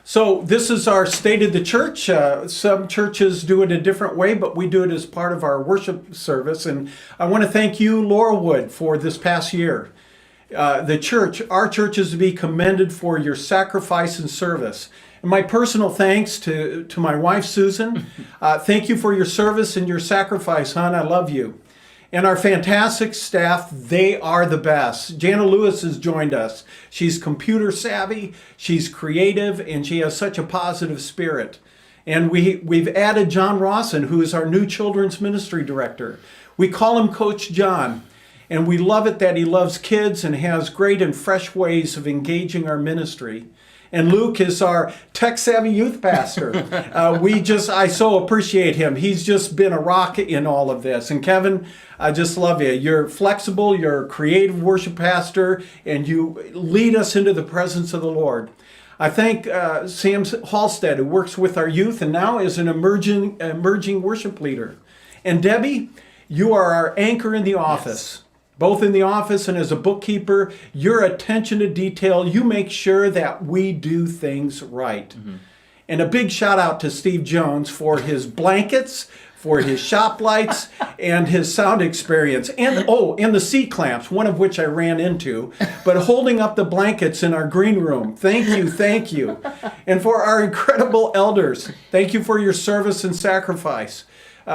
So this is our State of the Church. Some churches do it a different way, but we do it as part of our worship service. And I want to thank you, Laurelwood, for this past year. Our church is to be commended for your sacrifice and service. And my personal thanks to my wife, Susan. Thank you for your service and your sacrifice, hon. I love you. And our fantastic staff, they are the best. Jana Lewis has joined us. She's computer savvy, she's creative, and she has such a positive spirit. And we've added John Rawson, who is our new children's ministry director. We call him Coach John. And we love it that he loves kids and has great and fresh ways of engaging our ministry. And Luke is our tech-savvy youth pastor. I so appreciate him. He's just been a rock in all of this. And Kevin, I just love you. You're flexible, you're a creative worship pastor, and you lead us into the presence of the Lord. I thank Sam Halstead, who works with our youth and now is an emerging worship leader. And Debbie, you are our anchor in the office. Yes. Both in the office and as a bookkeeper, your attention to detail, you make sure that we do things right. Mm-hmm. And a big shout out to Steve Jones for his blankets, for his shop lights, and his sound experience. And the seat clamps, one of which I ran into, but holding up the blankets in our green room. Thank you, thank you. And for our incredible elders, thank you for your service and sacrifice.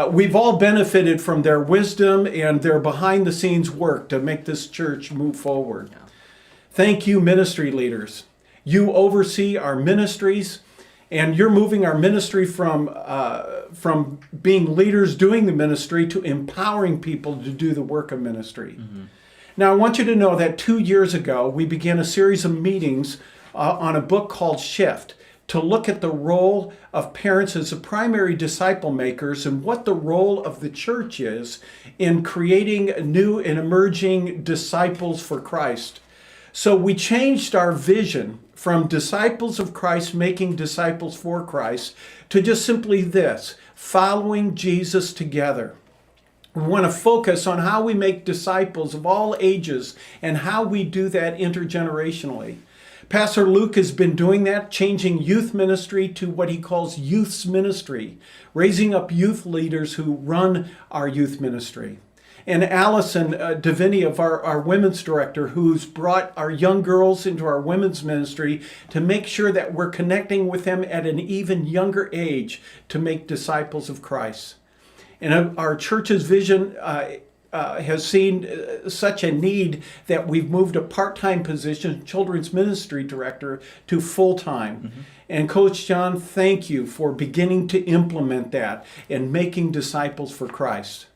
We've all benefited from their wisdom and their behind-the-scenes work to make this church move forward. Yeah. Thank you, ministry leaders. You oversee our ministries, and you're moving our ministry from being leaders doing the ministry to empowering people to do the work of ministry. Mm-hmm. Now, I want you to know that 2 years ago, we began a series of meetings on a book called Shift, to look at the role of parents as the primary disciple makers and what the role of the church is in creating new and emerging disciples for Christ. So we changed our vision from disciples of Christ making disciples for Christ to just simply this, following Jesus together. We want to focus on how we make disciples of all ages and how we do that intergenerationally. Pastor Luke has been doing that, changing youth ministry to what he calls youth's ministry, raising up youth leaders who run our youth ministry. And Allison Deviney, of our women's director, who's brought our young girls into our women's ministry to make sure that we're connecting with them at an even younger age to make disciples of Christ. And our church's vision has seen such a need that we've moved a part-time position, children's ministry director, to full-time. Mm-hmm. And Coach John, thank you for beginning to implement that and making disciples for Christ.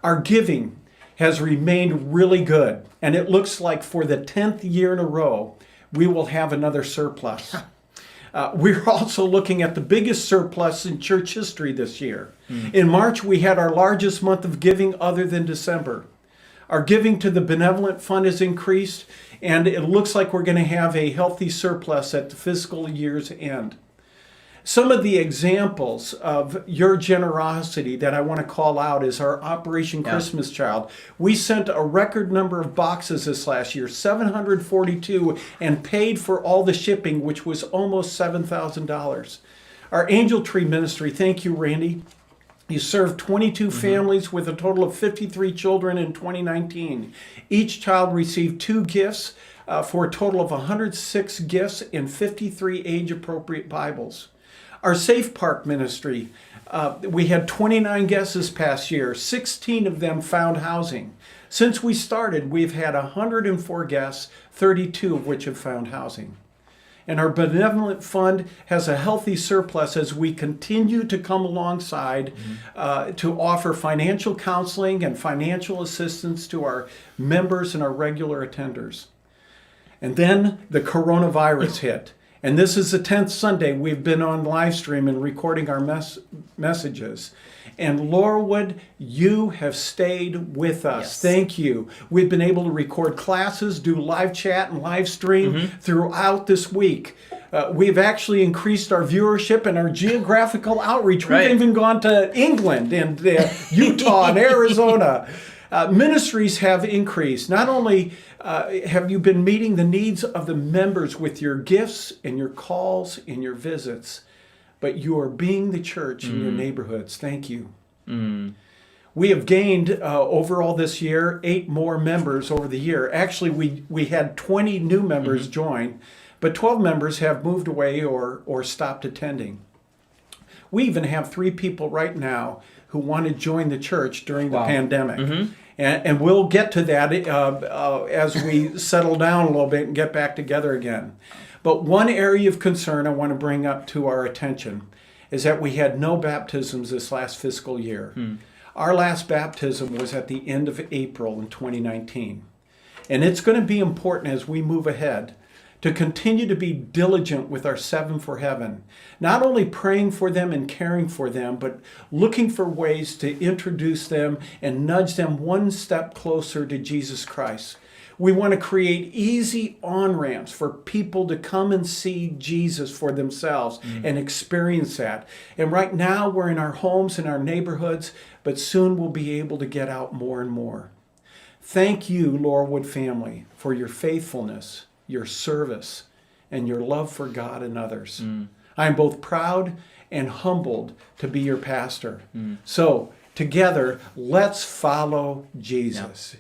Our giving has remained really good, and it looks like for the 10th year in a row, we will have another surplus. We're also looking at the biggest surplus in church history this year. Mm. In March, we had our largest month of giving other than December. Our giving to the benevolent fund has increased, and it looks like we're going to have a healthy surplus at the fiscal year's end. Some of the examples of your generosity that I want to call out is our Operation Christmas Child. We sent a record number of boxes this last year, 742, and paid for all the shipping, which was almost $7,000. Our Angel Tree Ministry, thank you, Randy. You served 22 families with a total of 53 children in 2019. Each child received 2 gifts for a total of 106 gifts and 53 age-appropriate Bibles. Our Safe Park Ministry, we had 29 guests this past year. 16 of them found housing. Since we started, we've had 104 guests, 32 of which have found housing. And our Benevolent Fund has a healthy surplus as we continue to come alongside to offer financial counseling and financial assistance to our members and our regular attenders. And then the coronavirus hit. And this is the 10th Sunday we've been on live stream and recording our messages. And Laurelwood, you have stayed with us. Yes. Thank you. We've been able to record classes, do live chat and live stream throughout this week. We've actually increased our viewership and our geographical outreach. We've even gone to England and Utah and Arizona. Ministries have increased. Not only have you been meeting the needs of the members with your gifts and your calls and your visits, but you are being the church in your neighborhoods. Thank you. We have gained overall this year 8 more members over the year. Actually, we had 20 new members join, but 12 members have moved away or stopped attending. We even have 3 people right now who want to join the church during the pandemic. And we'll get to that as we settle down a little bit and get back together again. But one area of concern I want to bring up to our attention is that we had no baptisms this last fiscal year. Our last baptism was at the end of April in 2019. And it's going to be important as we move ahead to continue to be diligent with our 7 for Heaven, not only praying for them and caring for them, but looking for ways to introduce them and nudge them one step closer to Jesus Christ. We want to create easy on-ramps for people to come and see Jesus for themselves and experience that. And right now we're in our homes and our neighborhoods, but soon we'll be able to get out more and more. Thank you, Laurelwood family, for your faithfulness, your service, and your love for God and others. I am both proud and humbled to be your pastor. So together, let's follow Jesus.